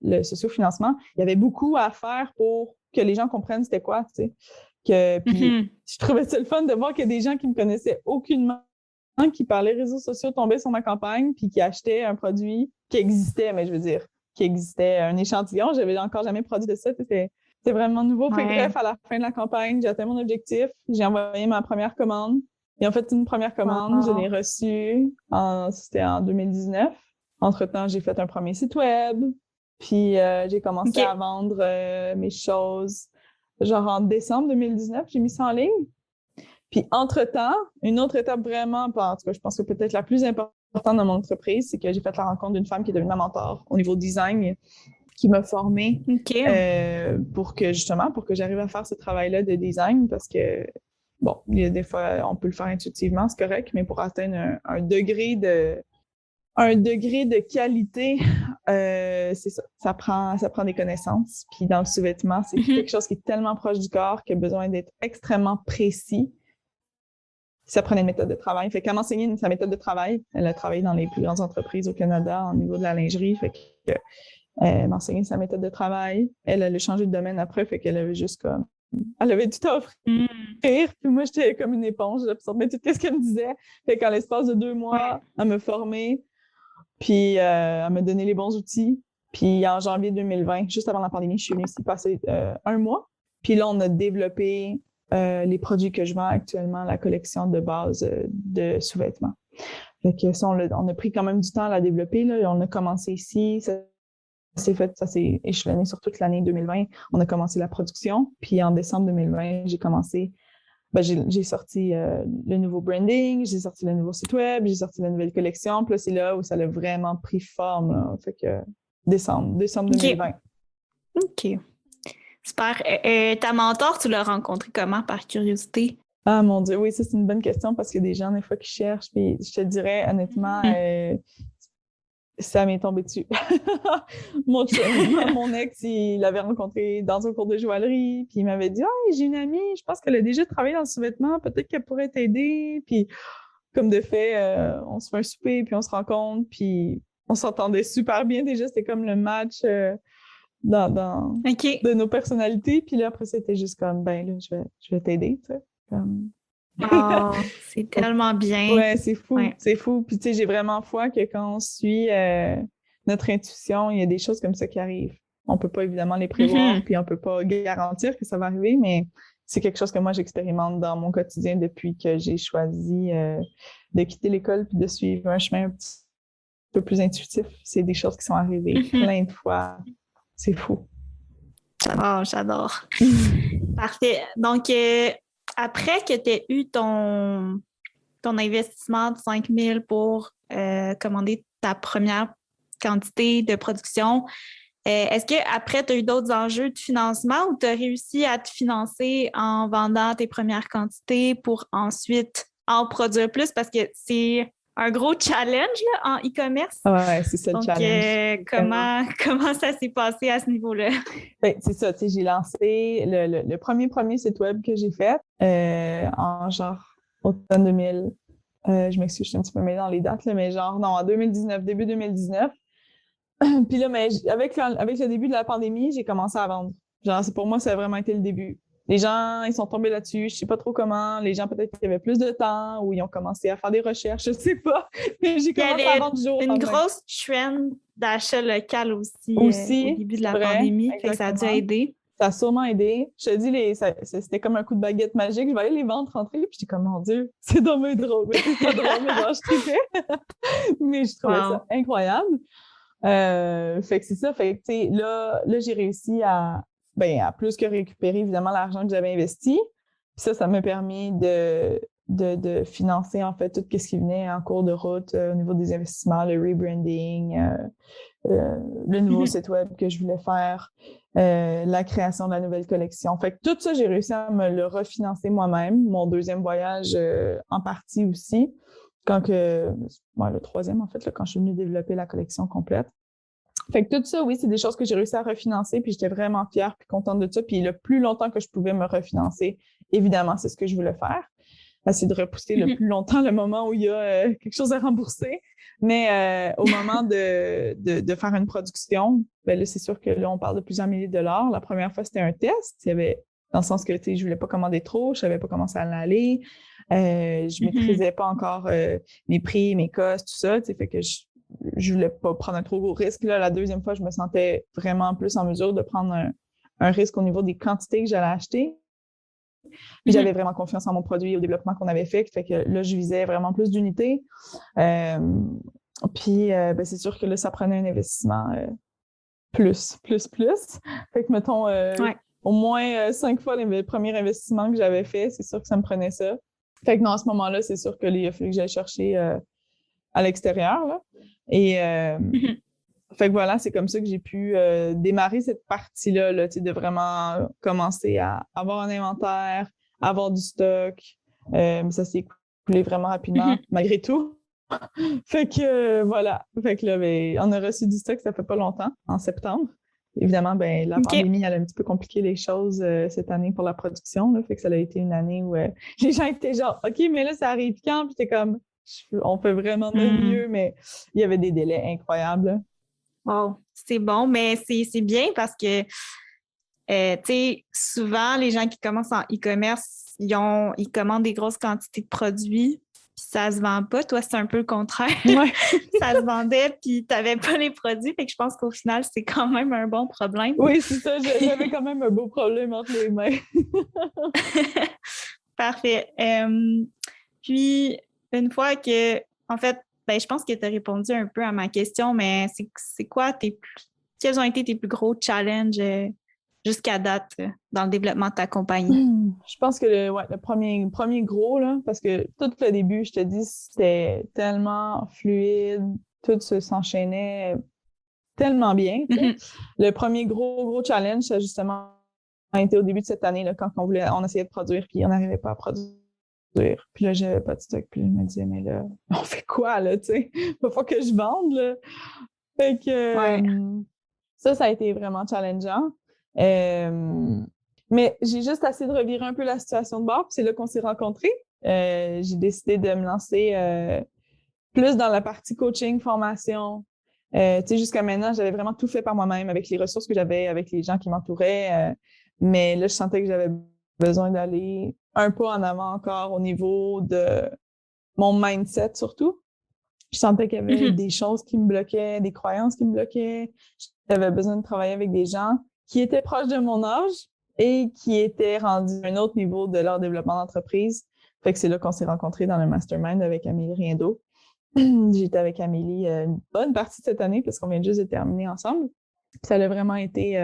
le sociofinancement, il y avait beaucoup à faire pour que les gens comprennent c'était quoi, tu sais. Puis je trouvais ça le fun de voir que des gens qui me connaissaient aucunement, qui parlaient réseaux sociaux, tombaient sur ma campagne puis qui achetaient un produit qui existait, mais je veux dire, qui existait, un échantillon. J'avais encore jamais produit de ça. C'était vraiment nouveau. Fait que bref, à la fin de la campagne, j'ai atteint mon objectif. J'ai envoyé ma première commande. Et en fait, une première commande, je l'ai reçue c'était en 2019. Entre-temps, j'ai fait un premier site web. Puis j'ai commencé à vendre mes choses. Genre en décembre 2019, j'ai mis ça en ligne. Puis entre-temps, une autre étape vraiment, en tout cas, je pense que peut-être la plus importante dans mon entreprise, c'est que j'ai fait la rencontre d'une femme qui est devenue ma mentor au niveau design, qui m'a formée pour que j'arrive à faire ce travail-là de design, parce que, bon, il y a des fois, on peut le faire intuitivement, c'est correct, mais pour atteindre un degré de qualité, c'est ça. Ça prend des connaissances. Puis dans le sous-vêtement, c'est quelque chose qui est tellement proche du corps qu'il a besoin d'être extrêmement précis. Ça prenait une méthode de travail. Fait qu'elle m'a enseigné sa méthode de travail. Elle a travaillé dans les plus grandes entreprises au Canada au niveau de la lingerie. Fait que elle m'a enseigné sa méthode de travail. Elle a changé de domaine après. Fait qu'elle avait juste comme... Elle avait tout à offrir. Puis moi, j'étais comme une éponge. J'absorbais tout ce qu'elle me disait. Fait qu'en l'espace de 2 mois, elle m'a formée. Puis elle m'a donné les bons outils. Puis en janvier 2020, juste avant la pandémie, je suis venue ici passer 1 mois. Puis là, on a développé les produits que je vends actuellement, la collection de base de sous-vêtements. Fait que ça, on a pris quand même du temps à la développer. Là. On a commencé ici. Ça s'est échelonné sur toute l'année 2020. On a commencé la production. Puis en décembre 2020, j'ai sorti le nouveau branding, j'ai sorti le nouveau site web, j'ai sorti la nouvelle collection. Puis là, c'est là où ça a vraiment pris forme. Là. Fait que décembre 2020. OK. Super. Ta mentor, tu l'as rencontrée comment, par curiosité? Ah mon Dieu, oui, ça c'est une bonne question parce qu'il y a des gens des fois qui cherchent. Puis je te dirais honnêtement, ça m'est tombé dessus. Mon ex, il l'avait rencontré dans un cours de joaillerie, puis il m'avait dit « Ah, j'ai une amie, je pense qu'elle a déjà travaillé dans le sous-vêtement, peut-être qu'elle pourrait t'aider. » Puis comme de fait, on se fait un souper, puis on se rencontre, puis on s'entendait super bien déjà. C'était comme le match de nos personnalités. Puis là, après, c'était juste comme « Ben là, je vais t'aider, tu sais. » Oh, c'est tellement bien. Ouais, c'est fou, c'est fou. Puis tu sais, j'ai vraiment foi que quand on suit notre intuition, il y a des choses comme ça qui arrivent. On peut pas évidemment les prévoir, puis on peut pas garantir que ça va arriver, mais c'est quelque chose que moi j'expérimente dans mon quotidien depuis que j'ai choisi de quitter l'école puis de suivre un chemin un petit peu plus intuitif. C'est des choses qui sont arrivées plein de fois. C'est fou. Oh, j'adore. Parfait. Donc, après que tu aies eu ton investissement de 5 000 pour commander ta première quantité de production, est-ce qu'après, tu as eu d'autres enjeux de financement ou tu as réussi à te financer en vendant tes premières quantités pour ensuite en produire plus? Parce que c'est un gros challenge là, en e-commerce. Ouais, c'est ça le challenge. Comment ça s'est passé à ce niveau-là? Ben, c'est ça, tu sais, j'ai lancé le premier site web que j'ai fait en genre automne 2000. Je m'excuse, je suis un petit peu mêlée dans les dates, là, mais genre, non, en 2019, début 2019. Puis là, mais avec le début de la pandémie, j'ai commencé à vendre. Genre, pour moi, ça a vraiment été le début. Les gens, ils sont tombés là-dessus. Je sais pas trop comment. Les gens, peut-être qu'ils avaient plus de temps ou ils ont commencé à faire des recherches. Je sais pas. Mais j'ai commencé à vendre du jour au lendemain. Une grosse trend d'achat local aussi au début de la pandémie. Fait que ça a dû aider. Ça a sûrement aidé. Je te dis, c'était comme un coup de baguette magique. Je voyais les ventes rentrer, puis j'étais comme, mon Dieu, c'est dommage drôle. Mais c'est pas drôle, mais genre, je trippais. Mais je trouvais ça incroyable. Fait que c'est ça. Fait que, tu sais, là, j'ai réussi à plus que récupérer, évidemment, l'argent que j'avais investi. Puis ça m'a permis de financer, en fait, tout ce qui venait en cours de route au niveau des investissements, le rebranding, le nouveau site web que je voulais faire, la création de la nouvelle collection. Fait que tout ça, j'ai réussi à me le refinancer moi-même. Mon deuxième voyage en partie aussi. le troisième, en fait, là, quand je suis venue développer la collection complète. Fait que tout ça, oui, c'est des choses que j'ai réussi à refinancer, puis j'étais vraiment fière puis contente de ça. Puis le plus longtemps que je pouvais me refinancer, évidemment, c'est ce que je voulais faire. C'est de repousser le plus longtemps le moment où il y a quelque chose à rembourser. Mais au moment de faire une production, ben là, c'est sûr que là, on parle de plusieurs milliers de dollars. La première fois, c'était un test. Il y avait, dans le sens que, tu sais, je voulais pas commander trop, je savais pas comment ça allait aller. Je maîtrisais pas encore mes prix, mes costs, tout ça. Tu sais, fait que je voulais pas prendre un trop gros risque. Là, la deuxième fois, je me sentais vraiment plus en mesure de prendre un risque au niveau des quantités que j'allais acheter. Puis j'avais vraiment confiance en mon produit et au développement qu'on avait fait. Fait que là, je visais vraiment plus d'unités. Puis ben, c'est sûr que là, ça prenait un investissement plus. Fait que mettons au moins 5 fois les premiers investissements que j'avais fait, c'est sûr que ça me prenait ça. Fait que non, à ce moment-là, c'est sûr que là, il a fallu que j'aille chercher à l'extérieur. Là. Et fait que voilà, c'est comme ça que j'ai pu démarrer cette partie-là, là, de vraiment commencer à avoir un inventaire, avoir du stock. Mais ça s'est écoulé vraiment rapidement, malgré tout. Fait que voilà. Fait que là, ben, on a reçu du stock, ça fait pas longtemps, en septembre. Évidemment, ben la pandémie, elle a un petit peu compliqué les choses cette année pour la production. Là, fait que ça a été une année où les gens étaient genre, OK, mais là, ça arrive quand? Puis t'es comme, on fait vraiment de notre mieux, mais il y avait des délais incroyables. Wow, c'est bon, mais c'est bien parce que, tu sais, souvent, les gens qui commencent en e-commerce, ils commandent des grosses quantités de produits, puis ça se vend pas. Toi, c'est un peu le contraire. Ouais. Ça se vendait, puis tu n'avais pas les produits. Fait que je pense qu'au final, c'est quand même un bon problème. Oui, c'est ça. J'avais quand même un beau problème entre les mains. Parfait. Puis, une fois que, en fait, ben, je pense que tu as répondu un peu à ma question, mais c'est quoi quels ont été tes plus gros challenges jusqu'à date dans le développement de ta compagnie? Je pense que le premier gros, là, parce que tout le début, je te dis, c'était tellement fluide, tout s'enchaînait tellement bien. Le premier gros challenge, ça justement a été au début de cette année, là, quand on essayait de produire, puis on n'arrivait pas à produire. Puis là, j'avais pas de stock. Puis je me disais, mais là, on fait quoi, là, tu sais? Il faut que je vende, là. Fait que ça a été vraiment challengeant. Mais j'ai juste essayé de revirer un peu la situation de bord, puis c'est là qu'on s'est rencontrés. J'ai décidé de me lancer plus dans la partie coaching, formation. Tu sais, jusqu'à maintenant, j'avais vraiment tout fait par moi-même avec les ressources que j'avais, avec les gens qui m'entouraient. Mais là, je sentais que j'avais besoin d'aller un pas en avant encore au niveau de mon mindset surtout. Je sentais qu'il y avait des choses qui me bloquaient, des croyances qui me bloquaient. J'avais besoin de travailler avec des gens qui étaient proches de mon âge et qui étaient rendus à un autre niveau de leur développement d'entreprise. Fait que c'est là qu'on s'est rencontrés dans le mastermind avec Amélie Riendo. J'étais avec Amélie une bonne partie de cette année parce qu'on vient juste de terminer ensemble. Ça a vraiment été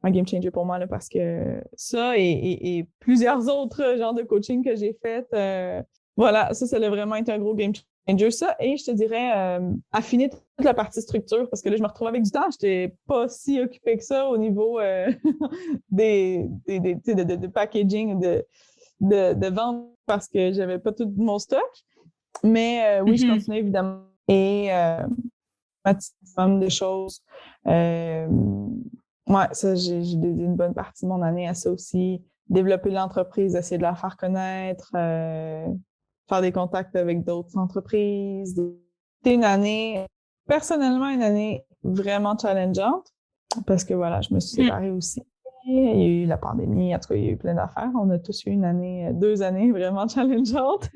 un game changer pour moi là, parce que ça et plusieurs autres genres de coaching que j'ai fait, voilà, ça a vraiment été un gros game changer. Ça, et je te dirais affiner toute la partie structure parce que là, je me retrouve avec du temps. Je n'étais pas si occupée que ça au niveau de packaging, de vente parce que j'avais pas tout mon stock. Mais oui, je continuais évidemment. Et maximum de choses. Ouais, ça, j'ai dédié une bonne partie de mon année à ça aussi. Développer l'entreprise, essayer de la faire connaître, faire des contacts avec d'autres entreprises. C'était personnellement, une année vraiment challengeante parce que voilà, je me suis séparée aussi. Il y a eu la pandémie, en tout cas, il y a eu plein d'affaires. On a tous eu 2 années vraiment challengeantes.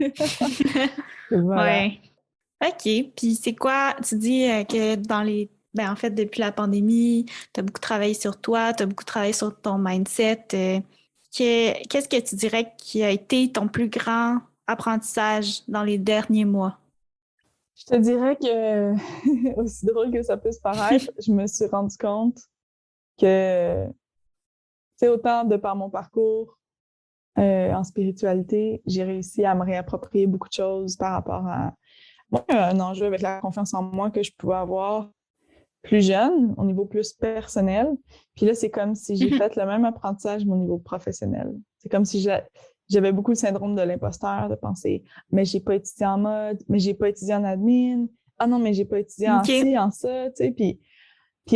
Voilà. Ouais. OK. Puis c'est quoi, tu dis que en fait, depuis la pandémie, tu as beaucoup travaillé sur toi, tu as beaucoup travaillé sur ton mindset. Qu'est-ce que tu dirais qui a été ton plus grand apprentissage dans les derniers mois? Je te dirais que, aussi drôle que ça puisse paraître, je me suis rendu compte que, c'est autant de par mon parcours en spiritualité, j'ai réussi à me réapproprier beaucoup de choses par rapport à un enjeu avec la confiance en moi que je pouvais avoir plus jeune, au niveau plus personnel. Puis là, c'est comme si j'ai fait le même apprentissage au niveau professionnel. C'est comme si j'avais beaucoup le syndrome de l'imposteur, de penser, mais j'ai pas étudié en mode, mais j'ai pas étudié en admin, ah non, mais j'ai pas étudié en OK. ci, en ça, tu sais, puis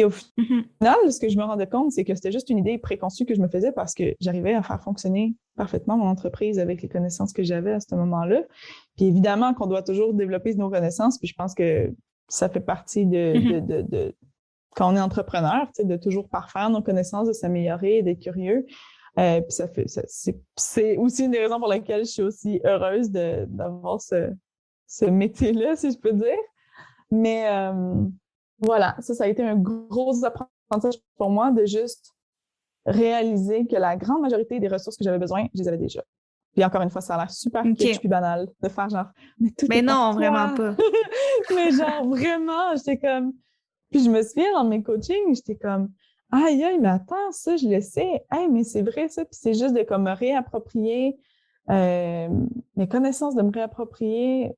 au Mhm. final, ce que je me rendais compte, c'est que c'était juste une idée préconçue que je me faisais parce que j'arrivais à faire fonctionner parfaitement mon entreprise avec les connaissances que j'avais à ce moment-là. Puis évidemment qu'on doit toujours développer nos connaissances, puis je pense que ça fait partie Mhm. quand on est entrepreneur, tu sais, de toujours parfaire nos connaissances, de s'améliorer, d'être curieux. Puis c'est aussi une des raisons pour lesquelles je suis aussi heureuse d'avoir ce métier-là, si je peux dire. Mais voilà, ça a été un gros apprentissage pour moi de juste réaliser que la grande majorité des ressources que j'avais besoin, je les avais déjà. Puis encore une fois, ça a l'air super kitsch OK. puis banal de faire genre, mais tout Mais est en non, vraiment toi. pas. Mais genre, vraiment, j'étais comme. Puis je me souviens dans mes coachings, j'étais comme, aïe, aïe, mais attends, ça, je le sais. Hey, mais c'est vrai, ça. Puis c'est juste de comme me réapproprier euh, mes connaissances, de me réapproprier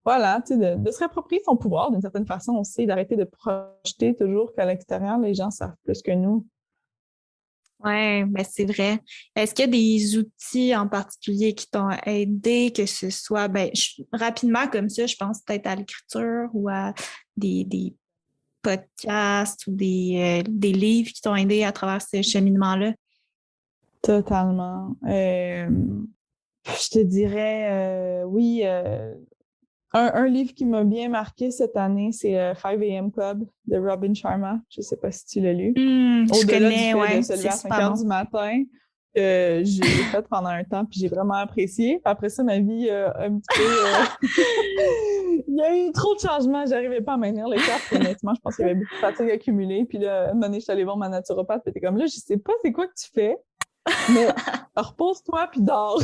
voilà, tu sais, de se réapproprier son pouvoir d'une certaine façon aussi, d'arrêter de projeter toujours qu'à l'extérieur, les gens savent plus que nous. Oui, ben c'est vrai. Est-ce qu'il y a des outils en particulier qui t'ont aidé, que ce soit, rapidement comme ça, je pense peut-être à l'écriture ou à des podcasts ou des livres qui t'ont aidé à travers ce cheminement-là? Totalement. Je te dirais, oui, un livre qui m'a bien marqué cette année, c'est 5 a.m. Club de Robin Sharma. Je sais pas si tu l'as lu. Je Au-delà du connais, fait de ouais, se lever c'est à 5 super heures bon. du matin, je l'ai fait pendant un temps, puis j'ai vraiment apprécié. Puis après ça, ma vie un petit peu... il y a eu trop de changements, j'arrivais pas à maintenir le cap. Honnêtement, je pense qu'il y avait beaucoup de fatigue accumulée. Puis là, à un moment donné, je suis allée voir ma naturopathe, puis t'es comme là, je sais pas c'est quoi que tu fais, mais repose-toi puis dors.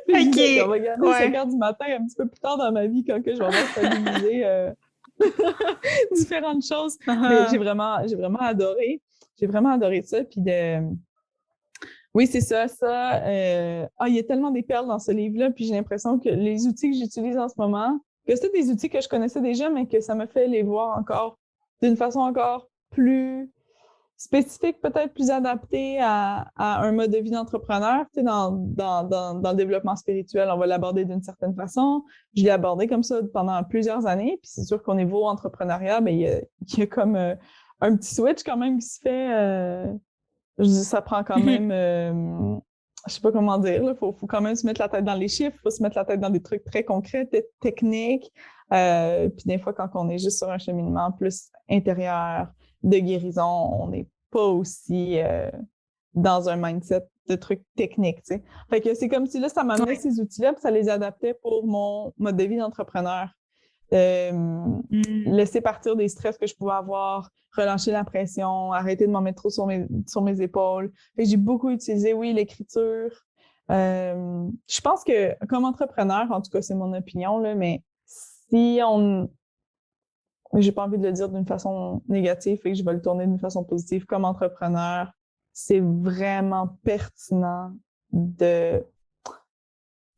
Puis je OK, disais qu'on va garder 5 ouais. heures du matin un petit peu plus tard dans ma vie quand que je vais avoir stabilisé différentes choses. Mais j'ai vraiment adoré. J'ai vraiment adoré ça. Puis oui, c'est ça. Il y a tellement des perles dans ce livre-là. Puis j'ai l'impression que les outils que j'utilise en ce moment, que c'était des outils que je connaissais déjà, mais que ça me fait les voir encore d'une façon encore plus spécifique, peut-être plus adapté à un mode de vie d'entrepreneur. Tu sais, dans le développement spirituel, on va l'aborder d'une certaine façon. Je l'ai abordé comme ça pendant plusieurs années. Puis c'est sûr qu'au niveau entrepreneuriat, mais il y a comme un petit switch quand même qui se fait. Je dis, ça prend quand même, je sais pas comment dire, là, faut quand même se mettre la tête dans les chiffres, faut se mettre la tête dans des trucs très concrets, techniques. Puis des fois, quand on est juste sur un cheminement plus intérieur, de guérison, on n'est pas aussi dans un mindset de trucs techniques, tu sais. Fait que c'est comme si là, ça m'amenait Ouais. ces outils-là, puis ça les adaptait pour mon mode de vie d'entrepreneur. Euh, Mm. Laisser partir des stress que je pouvais avoir, relâcher la pression, arrêter de m'en mettre trop sur mes épaules. Fait que j'ai beaucoup utilisé, oui, l'écriture. Je pense que comme entrepreneur, en tout cas, c'est mon opinion, là, mais si on... J'ai pas envie de le dire d'une façon négative, fait que je vais le tourner d'une façon positive. Comme entrepreneur, c'est vraiment pertinent de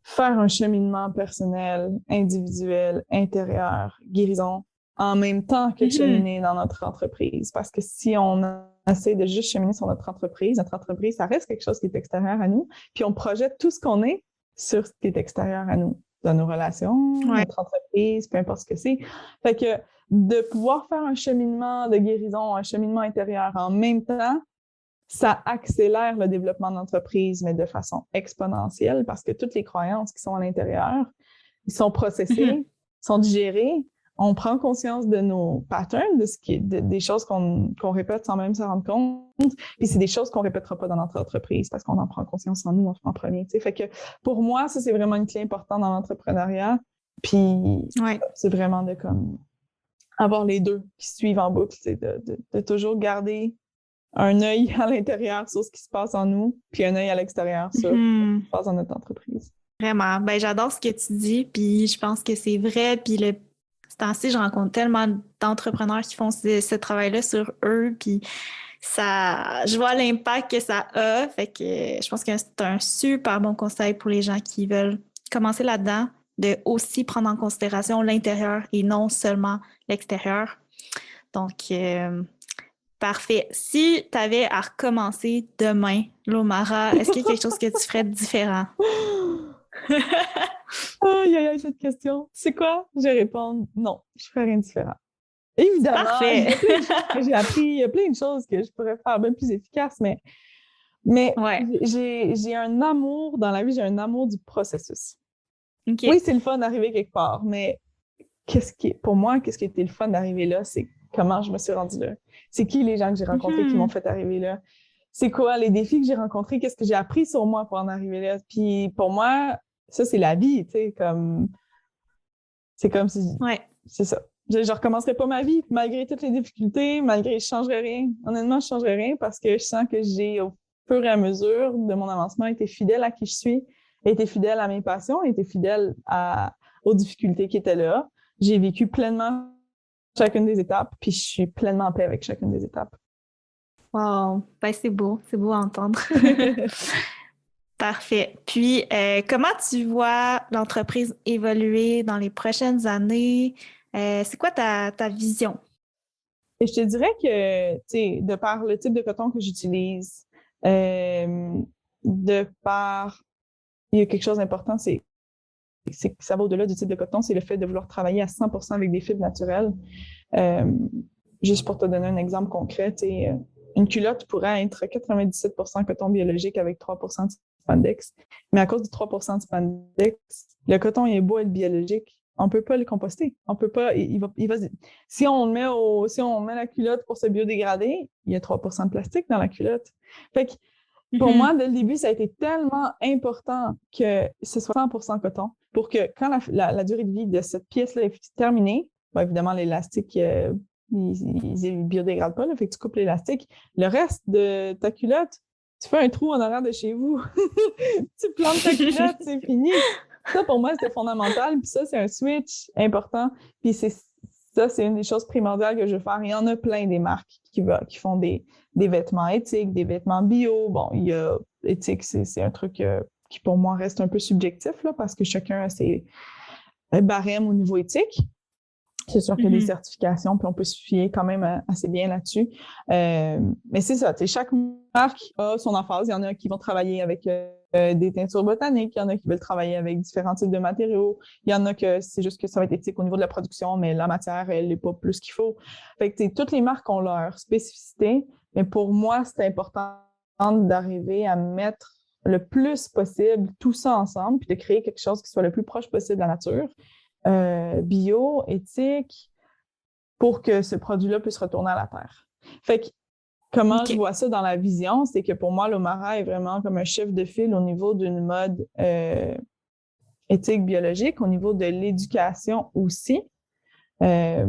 faire un cheminement personnel, individuel, intérieur, guérison, en même temps que de Mhm. cheminer dans notre entreprise. Parce que si on essaie de juste cheminer sur notre entreprise, ça reste quelque chose qui est extérieur à nous, puis on projette tout ce qu'on est sur ce qui est extérieur à nous, dans nos relations, Ouais. notre entreprise, peu importe ce que c'est. Fait que de pouvoir faire un cheminement de guérison, un cheminement intérieur en même temps, ça accélère le développement d'entreprise, mais de façon exponentielle parce que toutes les croyances qui sont à l'intérieur, ils sont Mhm. processées, sont digérées. On prend conscience de nos patterns, des choses qu'on répète sans même s'en rendre compte. Puis c'est des choses qu'on répétera pas dans notre entreprise parce qu'on en prend conscience en nous en premier. T'sais. Fait que pour moi, ça, c'est vraiment une clé importante dans l'entrepreneuriat. Puis Ouais. c'est vraiment de comme avoir les deux qui suivent en boucle, de toujours garder un œil à l'intérieur sur ce qui se passe en nous, puis un œil à l'extérieur sur ce qui Mhm. se passe dans notre entreprise. Vraiment. Ben, j'adore ce que tu dis, puis je pense que c'est vrai. Puis ce temps-ci, je rencontre tellement d'entrepreneurs qui font ce travail-là sur eux, puis je vois l'impact que ça a. Fait que je pense que c'est un super bon conseil pour les gens qui veulent commencer là-dedans, de aussi prendre en considération l'intérieur et non seulement l'extérieur. Donc, Parfait. Si tu avais à recommencer demain, l'Omara, est-ce qu'il y a quelque chose que tu ferais de différent? Aïe, aïe, aïe, cette question. C'est quoi? Je vais répondre non, je ferais rien de différent. Évidemment, il y Parfait. a plein de choses que j'ai appris, il y a plein de choses que je pourrais faire bien plus efficaces, mais Ouais. j'ai un amour, dans la vie, j'ai un amour du processus. OK. Oui, c'est le fun d'arriver quelque part, mais pour moi, qu'est-ce qui était le fun d'arriver là, c'est comment je me suis rendue là. C'est qui les gens que j'ai rencontrés qui m'ont fait arriver là. C'est quoi les défis que j'ai rencontrés, qu'est-ce que j'ai appris sur moi pour en arriver là. Puis pour moi, ça, c'est la vie, tu sais, c'est comme si, Ouais. c'est ça. Je recommencerai pas ma vie, malgré toutes les difficultés, malgré, je changerais rien. Honnêtement, je changerais rien parce que je sens que j'ai, au fur et à mesure de mon avancement, été fidèle à qui je suis, été fidèle à mes passions, été fidèle aux difficultés qui étaient là. J'ai vécu pleinement chacune des étapes, puis je suis pleinement en paix avec chacune des étapes. Wow. Ben, c'est beau à entendre. Parfait. Puis, comment tu vois l'entreprise évoluer dans les prochaines années? C'est quoi ta vision? Et je te dirais que, tu sais, de par le type de coton que j'utilise, euh, de par, il y a quelque chose d'important, c'est que ça va au-delà du type de coton, c'est le fait de vouloir travailler à 100% avec des fibres naturelles. Euh, Juste pour te donner un exemple concret, tu sais, une culotte pourrait être 97% coton biologique avec 3% de spandex. Mais à cause du 3% de spandex, le coton il est beau être biologique. On peut pas le composter. On peut pas, si on si on met la culotte pour se biodégrader, il y a 3% de plastique dans la culotte. Fait que, pour moi, dès le début, ça a été tellement important que ce soit 100% coton pour que quand la durée de vie de cette pièce-là est terminée, bon, évidemment, l'élastique, il biodégrade pas, là, fait que tu coupes l'élastique. Le reste de ta culotte, tu fais un trou en arrière de chez vous. Tu plantes ta culotte, c'est fini. Ça, pour moi, c'était fondamental. Puis ça, c'est un switch important. Puis c'est une des choses primordiales que je veux faire. Il y en a plein des marques qui font des vêtements éthiques, des vêtements bio. Bon, il y a éthique, c'est un truc qui pour moi reste un peu subjectif là, parce que chacun a ses barèmes au niveau éthique. C'est sûr qu'il y a des certifications, puis on peut se fier quand même assez bien là-dessus. Mais c'est ça, chaque marque a son emphase. Il y en a qui vont travailler avec des teintures botaniques, il y en a qui veulent travailler avec différents types de matériaux, il y en a que c'est juste que ça va être éthique au niveau de la production, mais la matière, elle n'est pas plus qu'il faut. Fait que toutes les marques ont leur spécificité, mais pour moi, c'est important d'arriver à mettre le plus possible tout ça ensemble, puis de créer quelque chose qui soit le plus proche possible de la nature. Bio, éthique, pour que ce produit-là puisse retourner à la terre. Fait que comment je vois ça dans la vision, c'est que pour moi, l'Omara est vraiment comme un chef de file au niveau d'une mode éthique biologique, au niveau de l'éducation aussi. En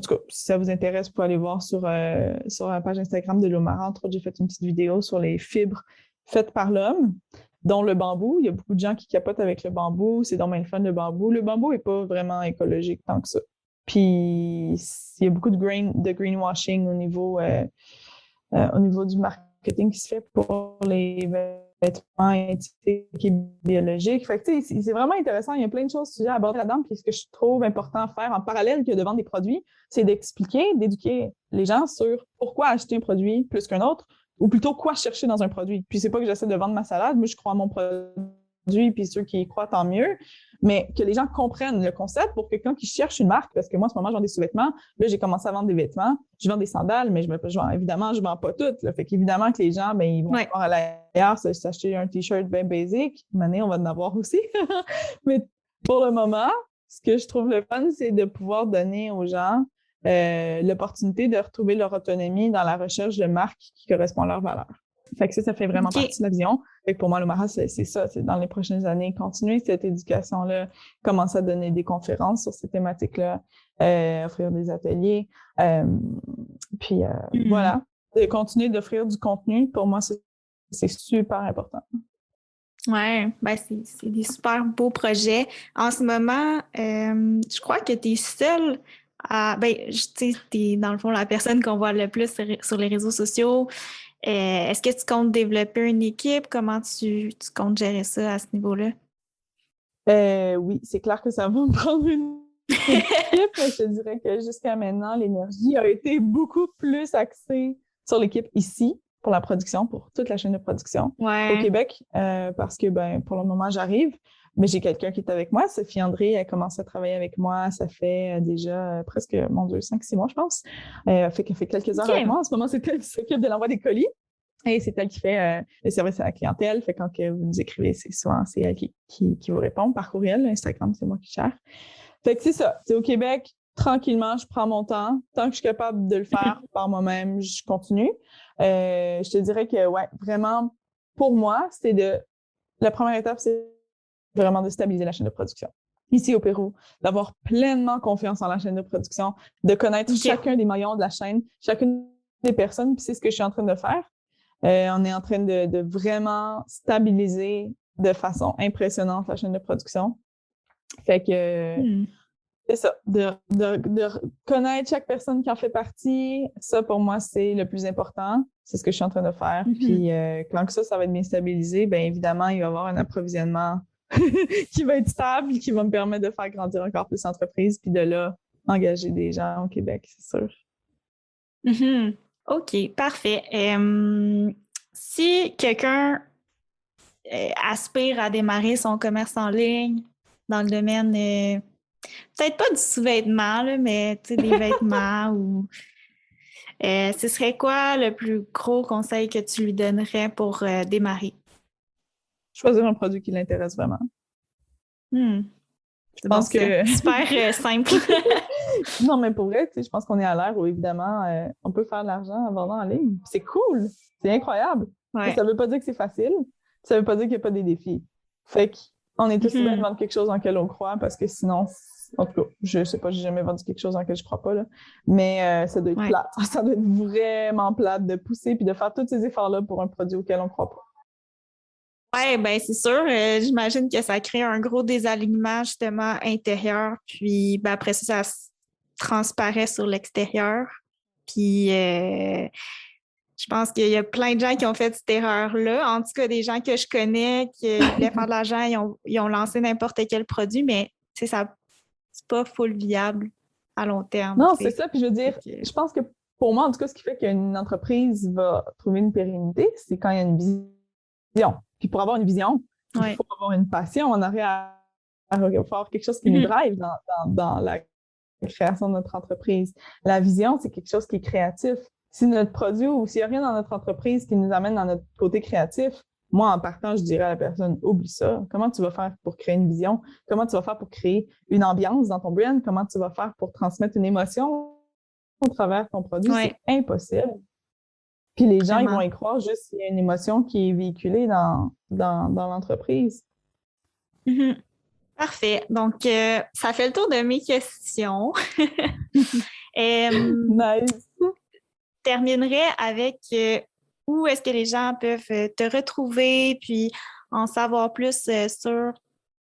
tout cas, si ça vous intéresse, vous pouvez aller voir sur la page Instagram de l'Omara. Entre autres, j'ai fait une petite vidéo sur les fibres faites par l'homme, dont le bambou. Il y a beaucoup de gens qui capotent avec le bambou. C'est donc bien le fun, le bambou. Le bambou n'est pas vraiment écologique tant que ça. Puis, il y a beaucoup de greenwashing au niveau du marketing qui se fait pour les vêtements éthiques et biologiques. Fait que, c'est vraiment intéressant. Il y a plein de choses à aborder là-dedans. Puis, ce que je trouve important à faire en parallèle que de vendre des produits, c'est d'éduquer les gens sur pourquoi acheter un produit plus qu'un autre, ou plutôt quoi chercher dans un produit. Puis c'est pas que j'essaie de vendre ma salade, moi je crois à mon produit, puis ceux qui y croient, tant mieux, mais que les gens comprennent le concept pour que quand ils cherchent une marque, parce que moi en ce moment je vends des sous-vêtements, là j'ai commencé à vendre des vêtements, je vends des sandales, mais évidemment je vends pas toutes, là. Fait qu'évidemment que les gens, ben ils vont voir ailleurs s'acheter un t-shirt bien basic, on va en avoir aussi. Mais pour le moment, ce que je trouve le fun, c'est de pouvoir donner aux gens l'opportunité de retrouver leur autonomie dans la recherche de marques qui correspondent à leurs valeurs. Fait que ça fait vraiment partie de la vision. Fait que pour moi, l'Omara, c'est ça. C'est dans les prochaines années, continuer cette éducation-là, commencer à donner des conférences sur ces thématiques-là, offrir des ateliers. Puis voilà, de continuer d'offrir du contenu, pour moi, c'est super important. Ouais, ben c'est des super beaux projets. En ce moment, je crois que tu es seule tu sais, t'es dans le fond la personne qu'on voit le plus sur les réseaux sociaux. Est-ce que tu comptes développer une équipe? Comment tu comptes gérer ça à ce niveau-là? Oui, c'est clair que ça va me prendre une L'équipe, je te dirais que jusqu'à maintenant, l'énergie a été beaucoup plus axée sur l'équipe ici pour la production, pour toute la chaîne de production au Ouais. Québec, parce que pour le moment, j'arrive. Mais j'ai quelqu'un qui est avec moi. Sophie André, elle commence à travailler avec moi. Ça fait déjà presque, mon Dieu, 5-6 mois, je pense. Fait qu'elle fait quelques heures avec OK. moi. En ce moment, c'est elle qui s'occupe de l'envoi des colis. Et c'est elle qui fait le service à la clientèle. Fait que quand que vous nous écrivez, c'est elle qui vous répond par courriel. Instagram, c'est moi qui gère. Fait que c'est ça. C'est au Québec, tranquillement, je prends mon temps. Tant que je suis capable de le faire par moi-même, je continue. Je te dirais que, ouais, vraiment, pour moi, la première étape, c'est vraiment de stabiliser la chaîne de production. Ici au Pérou, d'avoir pleinement confiance en la chaîne de production, de connaître OK. chacun des maillons de la chaîne, chacune des personnes, puis c'est ce que je suis en train de faire. On est en train de vraiment stabiliser de façon impressionnante la chaîne de production. Fait que Hmm. c'est ça, de connaître chaque personne qui en fait partie, ça pour moi c'est le plus important. C'est ce que je suis en train de faire. Puis quand que ça va être bien stabilisé, bien évidemment, il va y avoir un approvisionnement qui va être stable, qui va me permettre de faire grandir encore plus l'entreprise, puis de là, engager des gens au Québec, c'est sûr. Mhm. OK, parfait. Si quelqu'un aspire à démarrer son commerce en ligne dans le domaine, peut-être pas du sous-vêtement, là, mais tu sais, des vêtements ou ce serait quoi le plus gros conseil que tu lui donnerais pour démarrer? Choisir un produit qui l'intéresse vraiment. Hmm, Je c'est bon pense ça. que Super simple. non, mais pour vrai, tu sais, je pense qu'on est à l'ère où évidemment on peut faire de l'argent en vendant en ligne. C'est cool, c'est incroyable. Mais Ouais. ça veut pas dire que c'est facile. Ça veut pas dire qu'il n'y a pas des défis. Fait qu'on est aussi bien de Mhm. vendre quelque chose en lequel on croit parce que sinon, en tout cas, je sais pas, j'ai jamais vendu quelque chose en lequel je crois pas, là. Mais ça doit être Ouais. plate. Ça doit être vraiment plate de pousser puis de faire tous ces efforts-là pour un produit auquel on croit pas. Ouais, ben c'est sûr. J'imagine que ça crée un gros désalignement justement intérieur. Puis ben, après ça, ça transparaît sur l'extérieur. Puis je pense qu'il y a plein de gens qui ont fait cette erreur-là. En tout cas, des gens que je connais qui voulaient faire de l'argent, ils ont lancé n'importe quel produit, mais ça, c'est pas full viable à long terme. Non, Tu c'est sais. ça. Puis je veux dire, je pense que pour moi, en tout cas, ce qui fait qu'une entreprise va trouver une pérennité, c'est quand il y a une vision. Puis pour avoir une vision, il Ouais. faut avoir une passion en arrière, à faire quelque chose qui nous Mhm. drive dans la création de notre entreprise. La vision, c'est quelque chose qui est créatif. Si notre produit ou s'il n'y a rien dans notre entreprise qui nous amène dans notre côté créatif, moi, en partant, je dirais à la personne, oublie ça. Comment tu vas faire pour créer une vision? Comment tu vas faire pour créer une ambiance dans ton brand? Comment tu vas faire pour transmettre une émotion au travers ton produit? Ouais, C'est impossible. Puis les gens, ils vont vraiment. y croire juste s'il y a une émotion qui est véhiculée dans l'entreprise. Mhm. Parfait. Donc, ça fait le tour de mes questions. Nice. Terminerai avec où est-ce que les gens peuvent te retrouver, puis en savoir plus sur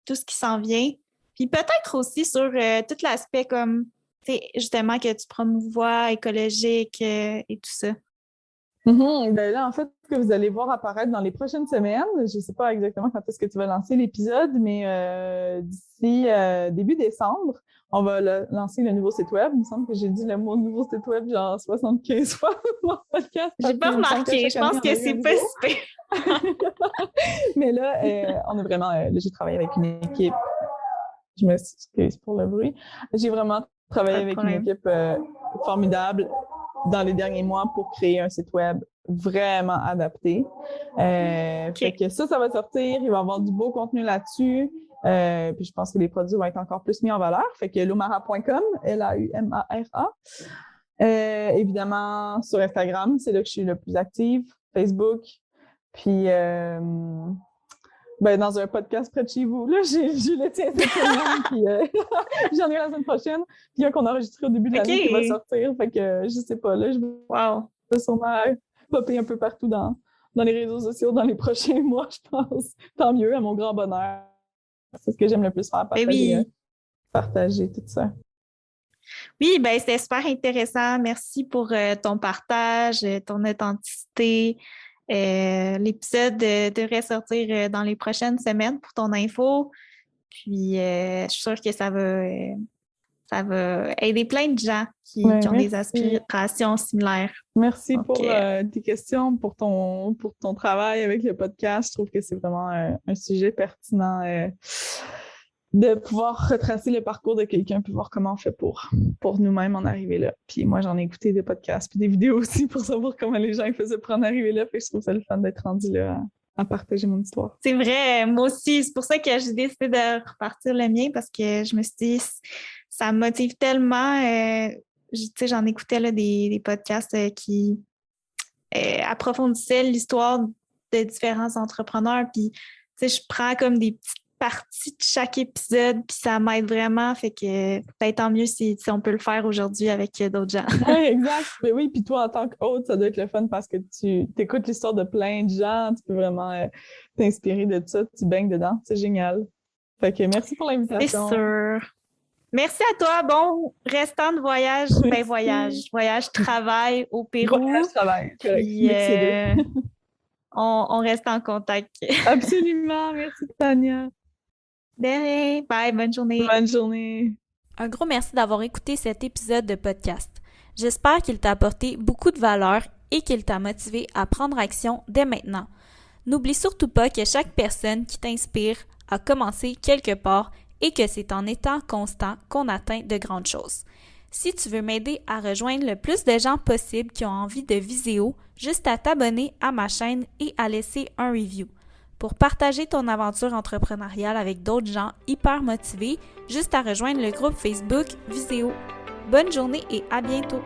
tout ce qui s'en vient. Puis peut-être aussi sur tout l'aspect comme, tu sais, justement, que tu promouvois écologique et tout ça. Ben là, en fait, ce que vous allez voir apparaître dans les prochaines semaines, je ne sais pas exactement quand est-ce que tu vas lancer l'épisode, mais d'ici début décembre, on va lancer le nouveau site web. Il me semble que j'ai dit le mot nouveau site web genre 75 fois dans le podcast J'ai parce pas qu'il me semble qu'à remarqué. chaque Je année, pense on a que eu un c'est pas nouveau. super. Mais là, on est vraiment, là, j'ai travaillé avec une équipe. Je m'excuse pour le bruit. J'ai vraiment travaillé Pas de avec une problème. équipe formidable dans les derniers mois pour créer un site web vraiment adapté. Fait OK. que ça va sortir. Il va y avoir du beau contenu là-dessus. Puis je pense que les produits vont être encore plus mis en valeur. Fait que lumara.com, Laumara. Évidemment, sur Instagram, c'est là que je suis le plus active. Facebook. Puis dans un podcast près de chez vous. Là, j'ai le tien cette semaine, puis j'en ai la semaine prochaine. Puis un qu'on a enregistré au début de l'année qui va OK. sortir. Fait que je sais pas, là, je Wow. vais sûrement popper un peu partout dans les réseaux sociaux dans les prochains mois, je pense. Tant mieux, à mon grand bonheur. C'est ce que j'aime le plus faire, Ben oui. partager tout ça. Oui, ben c'était super intéressant. Merci pour ton partage, ton authenticité. L'épisode devrait sortir dans les prochaines semaines pour ton info. Puis, je suis sûre que ça va aider plein de gens qui Ouais, ont des merci. aspirations similaires. Merci Donc, pour tes questions, pour ton travail avec le podcast. Je trouve que c'est vraiment un sujet pertinent de pouvoir retracer le parcours de quelqu'un puis voir comment on fait pour nous-mêmes en arriver là. Puis moi, j'en ai écouté des podcasts puis des vidéos aussi pour savoir comment les gens faisaient pour en arriver là. Puis je trouve ça le fun d'être rendu là à partager mon histoire. C'est vrai, moi aussi. C'est pour ça que j'ai décidé de repartir le mien parce que je me suis dit, ça me motive tellement. Tu sais, j'en écoutais là, des podcasts qui approfondissaient l'histoire de différents entrepreneurs. Puis, tu sais, je prends comme des petites parties de chaque épisode, puis ça m'aide vraiment. Fait que peut-être tant mieux si on peut le faire aujourd'hui avec d'autres gens. Oui, exact. Mais oui, puis toi, en tant qu'hôte, ça doit être le fun parce que tu écoutes l'histoire de plein de gens, tu peux vraiment t'inspirer de ça, tu baignes dedans. C'est génial. Fait que merci pour C'est l'invitation. sûr. Merci à toi. Bon restant de voyage. Ben, voyage, travail au Pérou. Voyage, travail. Correct. Puis, on reste en contact. Absolument. Merci, Tania. De rien. Bye. Bonne journée. Bonne journée. Un gros merci d'avoir écouté cet épisode de podcast. J'espère qu'il t'a apporté beaucoup de valeur et qu'il t'a motivé à prendre action dès maintenant. N'oublie surtout pas que chaque personne qui t'inspire a commencé quelque part et que c'est en étant constant qu'on atteint de grandes choses. Si tu veux m'aider à rejoindre le plus de gens possible qui ont envie de Viséo, juste à t'abonner à ma chaîne et à laisser un review. Pour partager ton aventure entrepreneuriale avec d'autres gens hyper motivés, juste à rejoindre le groupe Facebook Viséo. Bonne journée et à bientôt!